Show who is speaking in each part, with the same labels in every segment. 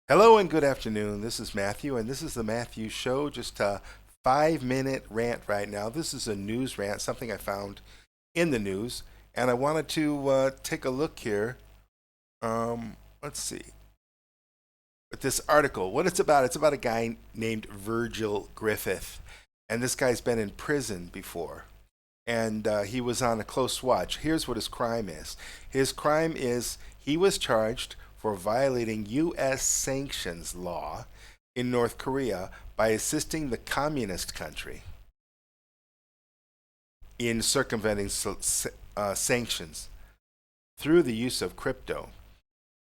Speaker 1: Hello and good afternoon. This is Matthew, and this is the Matthew Show. Just a 5 minute rant right now. This is a news rant, something I found in the news, and I wanted to take a look here. Let's see. With this article, what it's about a guy named Virgil Griffith, and this guy's been in prison before, and he was on a close watch. Here's what his crime is. His crime is he was charged for violating U.S. sanctions law in North Korea by assisting the communist country in circumventing sanctions through the use of crypto.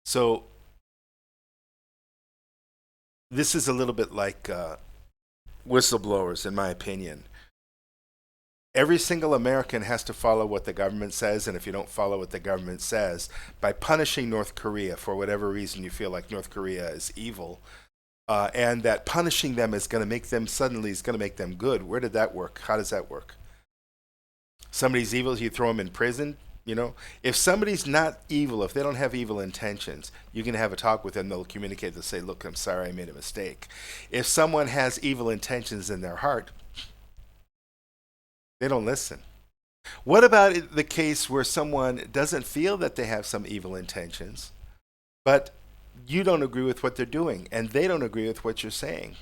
Speaker 1: So this is a little bit like whistleblowers, in my opinion. Every single American has to follow what the government says, and if you don't follow what the government says, by punishing North Korea for whatever reason you feel like North Korea is evil, and that punishing them is going to make them suddenly is going to make them good. Where did that work? How does that work? Somebody's evil, you throw them in prison. If somebody's not evil, if they don't have evil intentions, you can have a talk with them. They'll communicate. They'll say, "Look, I'm sorry, I made a mistake." If someone has evil intentions in their heart, they don't listen. What about the case where someone doesn't feel that they have some evil intentions, but you don't agree with what they're doing and they don't agree with what you're saying?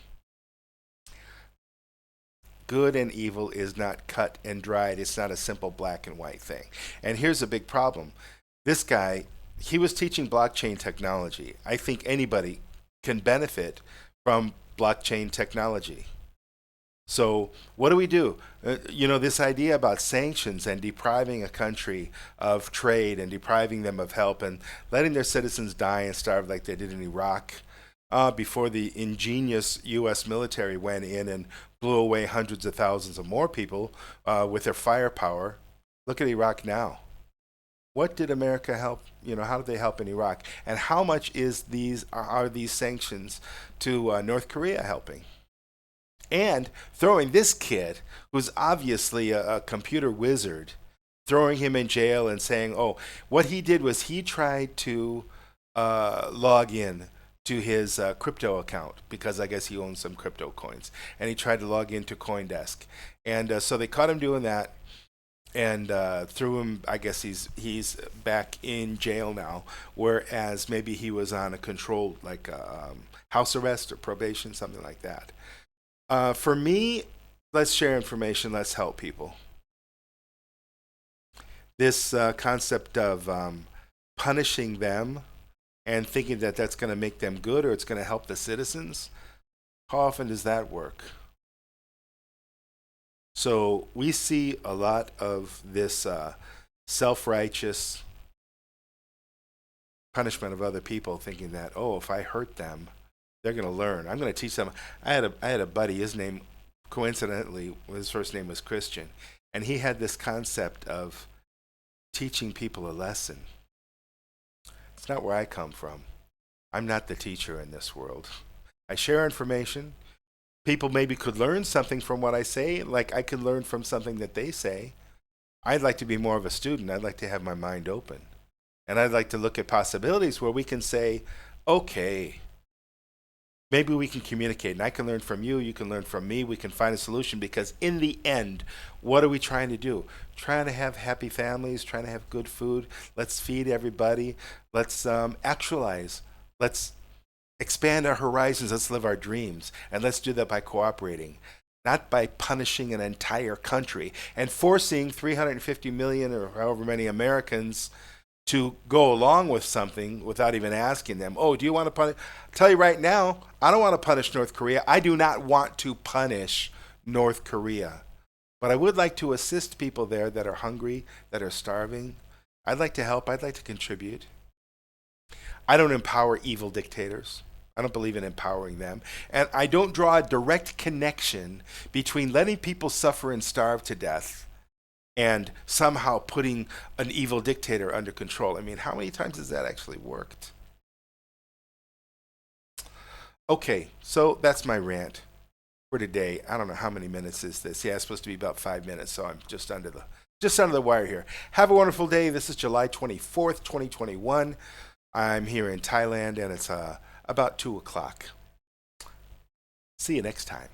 Speaker 1: Good and evil is not cut and dried. It's not a simple black and white thing. And here's a big problem. This guy, he was teaching blockchain technology. I think anybody can benefit from blockchain technology. So what do we do? This idea about sanctions and depriving a country of trade and depriving them of help and letting their citizens die and starve like they did in Iraq before the ingenious U.S. military went in and blew away hundreds of thousands of more people with their firepower. Look at Iraq now. What did America help? How did they help in Iraq? And how much are these sanctions to North Korea helping? And throwing this kid, who's obviously a computer wizard, throwing him in jail and saying, oh, what he did was he tried to log in to his crypto account because I guess he owns some crypto coins. And he tried to log into CoinDesk. And so they caught him doing that and threw him. I guess he's back in jail now, whereas maybe he was on a controlled, like house arrest or probation, something like that. For me, let's share information, let's help people. This concept of punishing them and thinking that that's going to make them good or it's going to help the citizens, how often does that work? So we see a lot of this self-righteous punishment of other people, thinking that, oh, if I hurt them, they're going to learn. I'm going to teach them. I had a buddy. His name, coincidentally, his first name was Christian, and he had this concept of teaching people a lesson. It's not where I come from. I'm not the teacher in this world. I share information. People maybe could learn something from what I say, like I could learn from something that they say. I'd like to be more of a student. I'd like to have my mind open, and I'd like to look at possibilities where we can say, okay, maybe we can communicate, and I can learn from you, you can learn from me, we can find a solution, because in the end, what are we trying to do? Trying to have happy families, trying to have good food. Let's feed everybody. Let's actualize. Let's expand our horizons. Let's live our dreams. And let's do that by cooperating, not by punishing an entire country and forcing 350 million or however many Americans to go along with something without even asking them, oh, do you want to punish? I'll tell you right now, I don't want to punish North Korea. I do not want to punish North Korea. But I would like to assist people there that are hungry, that are starving. I'd like to help. I'd like to contribute. I don't empower evil dictators. I don't believe in empowering them. And I don't draw a direct connection between letting people suffer and starve to death and somehow putting an evil dictator under control. I mean, how many times has that actually worked? Okay, so that's my rant for today. I don't know how many minutes is this. Yeah, it's supposed to be about 5 minutes, so I'm just under the wire here. Have a wonderful day. This is July 24th, 2021. I'm here in Thailand, and it's a about 2 o'clock. See you next time.